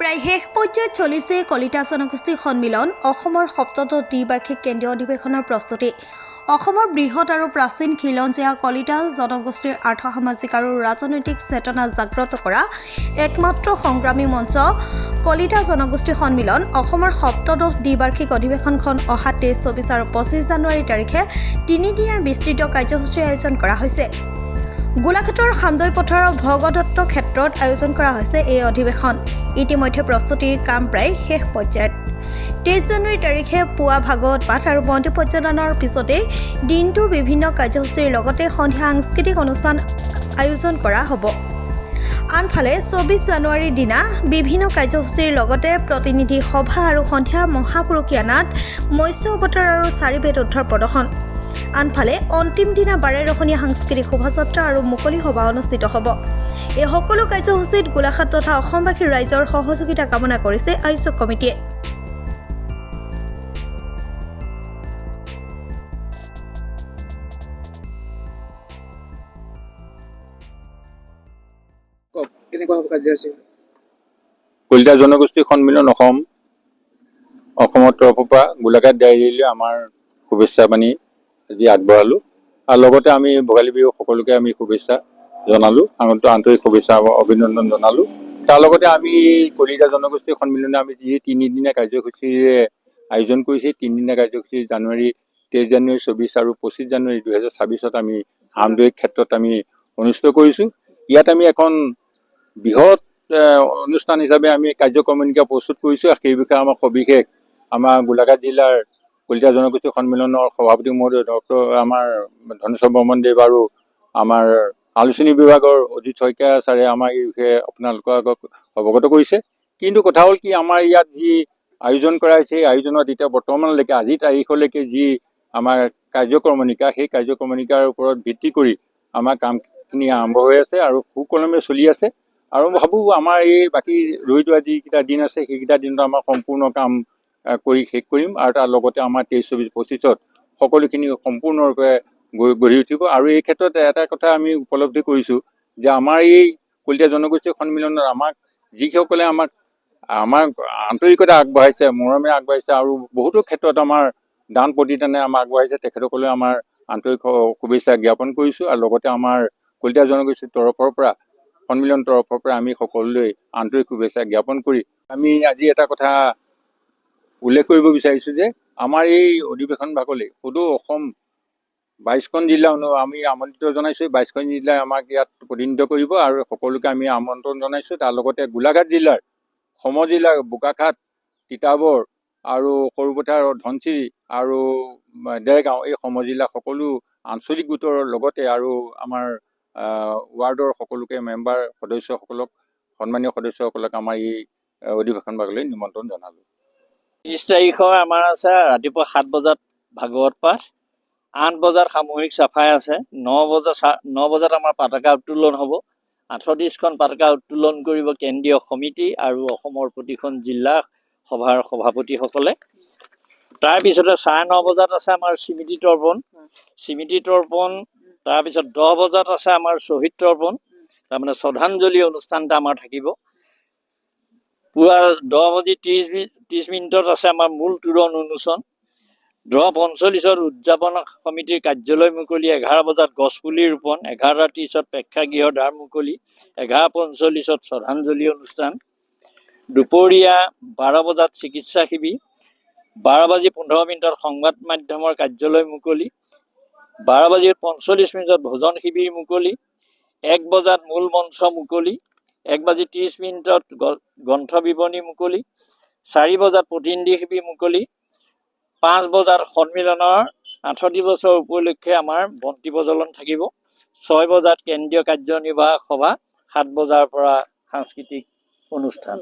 প্ৰায় শেষ পৰ্যায়ত চলিছে কলিতা জনগোষ্ঠী সন্মিলন অসমৰ সপ্তদশ দ্বিবাৰ্ষিক কেন্দ্ৰীয় অধিৱেশনৰ প্ৰস্তুতি। অসমৰ বৃহৎ আৰু প্ৰাচীন খিলঞ্জীয়া কলিতা জনগোষ্ঠীৰ আৰ্থ-সামাজিক আৰু ৰাজনৈতিক চেতনা জাগ্ৰত কৰা একমাত্ৰ সংগ্ৰামী মঞ্চ কলিতা জনগোষ্ঠী সন্মিলন অসমৰ সপ্তদশ দ্বিবাৰ্ষিক অধিৱেশনখন অহা 23, 24 আৰু 25 জানুৱাৰী তাৰিখে তিনিদিনীয়া বিস্তৃত কাৰ্যসূচীৰ আয়োজন কৰা হৈছে। গোলাঘাটৰ সামদৈ পথাৰৰ ভগদত্ত ক্ষেত্ৰত আয়োজন কৰা হৈছে এই অধিৱেশন। ইতিমধ্যে প্ৰস্তুতিৰ কাম প্ৰায় শেষ পৰ্যায়ত। 23 জানুৱাৰী তাৰিখে পুৱা ভাগৱত পাঠ আৰু বন্তি প্ৰজ্বলনৰ পিছতেই দিনটো বিভিন্ন কাৰ্যসূচীৰ লগতে সন্ধিয়া সাংস্কৃতিক অনুষ্ঠান আয়োজন কৰা হ'ব। আনফালে 24 জানুৱাৰীৰ দিনা বিভিন্ন কাৰ্যসূচীৰ লগতে প্ৰতিনিধি সভা আৰু সন্ধিয়া মহাপুৰুষীয়া নাট, মৎস্য অৱতাৰ আৰু চাৰিবেদ উদ্ধাৰ প্ৰদৰ্শন। আনফালে অন্তিম দিনা বাৰেৰহণীয়া সাংস্কৃতিক শোভাযাত্ৰা আৰু মুকলি সভা অনুষ্ঠিত হ'ব। এই সকলো কাৰ্যসূচীত গোলাঘাট তথা অসমবাসী ৰাইজৰ সহযোগিতা কামনা কৰিছে আয়োজক কমিটিয়ে। কলিতা জনগোষ্ঠী সন্মিলন অসমৰ তৰফৰ পৰা গোলাঘাট ডায়েৰীলৈ আমাৰ শুভেচ্ছা বাণী আজি আগবঢ়ালোঁ। আৰু লগতে আমি ভোগালী বিহু সকলোকে আমি শুভেচ্ছা জনালোঁ, আন্তৰিক শুভেচ্ছা অভিনন্দন জনালোঁ। তাৰ লগতে আমি কলিতা জনগোষ্ঠী সন্মিলনে আমি যি তিনিদিনীয়া কাৰ্যসূচীৰে আয়োজন কৰিছে, তিনিদিনীয়া কাৰ্যসূচী 23 জানুৱাৰী, 24 আৰু 25 জানুৱাৰী 2026 আমি সামদৈ ক্ষেত্ৰত আমি অনুষ্ঠিত কৰিছোঁ। ইয়াত আমি এখন বৃহৎ অনুষ্ঠান হিচাপে আমি কাৰ্যক্ৰমণিকা প্ৰস্তুত কৰিছোঁ। সেই বিষয়ে আমাৰ সবিশেষ আমাৰ গোলাঘাট জিলাৰ কলিতা জনগোষ্ঠী সন্মিলনৰ সভাপতি মহোদয় আমাৰ ধনেশ্বৰ বৰ্মন দেৱ আৰু আমাৰ আলোচনী বিভাগৰ অজিত শইকীয়া ছাৰে আমাৰ এই বিষয়ে আপোনালোকৰ আগত অৱগত কৰিছে। কিন্তু কথা হ'ল কি, আমাৰ ইয়াত যি আয়োজন কৰা হৈছে, সেই আয়োজনত এতিয়া বৰ্তমানলৈকে আজি তাৰিখলৈকে যি আমাৰ কাৰ্যক্ৰমণিকা, সেই কাৰ্যক্ৰমণিকাৰ ওপৰত ভিত্তি কৰি আমাৰ কামখিনি আৰম্ভ হৈ আছে আৰু সুকলমে চলি আছে। আৰু ভাবোঁ আমাৰ এই বাকী ৰৈ যোৱা যিকেইটা দিন আছে, সেইকেইটা দিনত আমাৰ সম্পূৰ্ণ কাম কৰি শেষ কৰিম আৰু তাৰ লগতে আমাৰ 23, 24, 25 সকলোখিনি সম্পূৰ্ণৰূপে গঢ়ি উঠিব। আৰু এই ক্ষেত্ৰত এটা কথা আমি উপলব্ধি কৰিছোঁ যে আমাৰ এই কলিতা জনগোষ্ঠী সন্মিলনত আমাক যিসকলে আমাৰ আন্তৰিকতা আগবঢ়াইছে, মৰমে আগবাঢ়িছে আৰু বহুতো ক্ষেত্ৰত আমাৰ দান প্ৰতিদানে আমাক আগবঢ়াইছে, তেখেতসকলে আমাৰ আন্তৰিক শুভেচ্ছা জ্ঞাপন কৰিছোঁ। আৰু লগতে আমাৰ কলিতা জনগোষ্ঠীৰ তৰফৰ পৰা সন্মিলন তৰফৰ পৰা আমি সকলোলৈ আন্তৰিক শুভেচ্ছা জ্ঞাপন কৰি আমি আজি এটা কথা উল্লেখ কৰিব বিচাৰিছোঁ যে আমাৰ এই অধিৱেশন ভাগলৈ সদৌ অসম 22খন জিলা আমি আমন্ত্ৰিত জনাইছোঁ। 22খন জিলাই আমাক ইয়াত প্ৰতিনিধিত্ব কৰিব আৰু সকলোকে আমি আমন্ত্ৰণ জনাইছোঁ। তাৰ লগতে গোলাঘাট জিলাৰ সমজিলা বোকাখাট, তিতাবৰ আৰু সৰুপথাৰ, ধনচিৰি আৰু দেৰগাঁও এই সমজিলা সকলো আঞ্চলিক গোটৰ লগতে আৰু আমাৰ ৱাৰ্ডৰ সকলোকে মেম্বাৰ সদস্যসকলক, সন্মানীয় সদস্যসকলক আমাৰ এই অধিৱেশন ভাগলৈ নিমন্ত্ৰণ জনালোঁ। 30 তাৰিখৰ আমাৰ আছে ৰাতিপুৱা 7 বজাত ভাগৱত পাঠ, 8 বজাত সামূহিক চাফাই আছে, 9 বজাত আমাৰ পতাকা উত্তোলন হ'ব। 38খন পতাকা উত্তোলন কৰিব কেন্দ্ৰীয় সমিতি আৰু অসমৰ প্ৰতিখন জিলা সভাৰ সভাপতিসকলে। তাৰপিছতে 9:30 বজাত আছে আমাৰ স্মৃতি তৰ্পণ। তাৰপিছত 10 বজাত আছে আমাৰ শ্বহীদ তৰ্পণ, তাৰমানে শ্ৰদ্ধাঞ্জলি অনুষ্ঠান এটা আমাৰ থাকিব। পুৱা 10:30 আছে আমাৰ মূল তোৰণ উন্মোচন। 10:45 উদযাপন সমিতিৰ কাৰ্যালয় মুকলি, 11 বজাত গছপুলি ৰোপণ, 11:30 প্ৰেক্ষাগৃহৰ দ্বাৰ মুকলি, 11:45 শ্ৰদ্ধাঞ্জলি অনুষ্ঠান। দুপৰীয়া 12 বজাত চিকিৎসা শিবিৰ, 12:15 সংবাদ মাধ্যমৰ কাৰ্যালয় মুকলি, 12:45 ভোজন শিবিৰ মুকলি, 1 বজাত মূল মঞ্চ মুকলি, 1:30 গ্ৰন্থ বিৱৰণী মুকলি, 4 বজাত প্ৰতিনিধি শিবিৰ মুকলি, 5 বজাত সন্মিলনৰ 68 বছৰ উপলক্ষে আমাৰ বন্তি প্ৰজ্বলন থাকিব, 6 বজাত কেন্দ্ৰীয় কাৰ্যনিৰ্বাহক সভা, 7 বজাৰ পৰা সাংস্কৃতিক অনুষ্ঠান।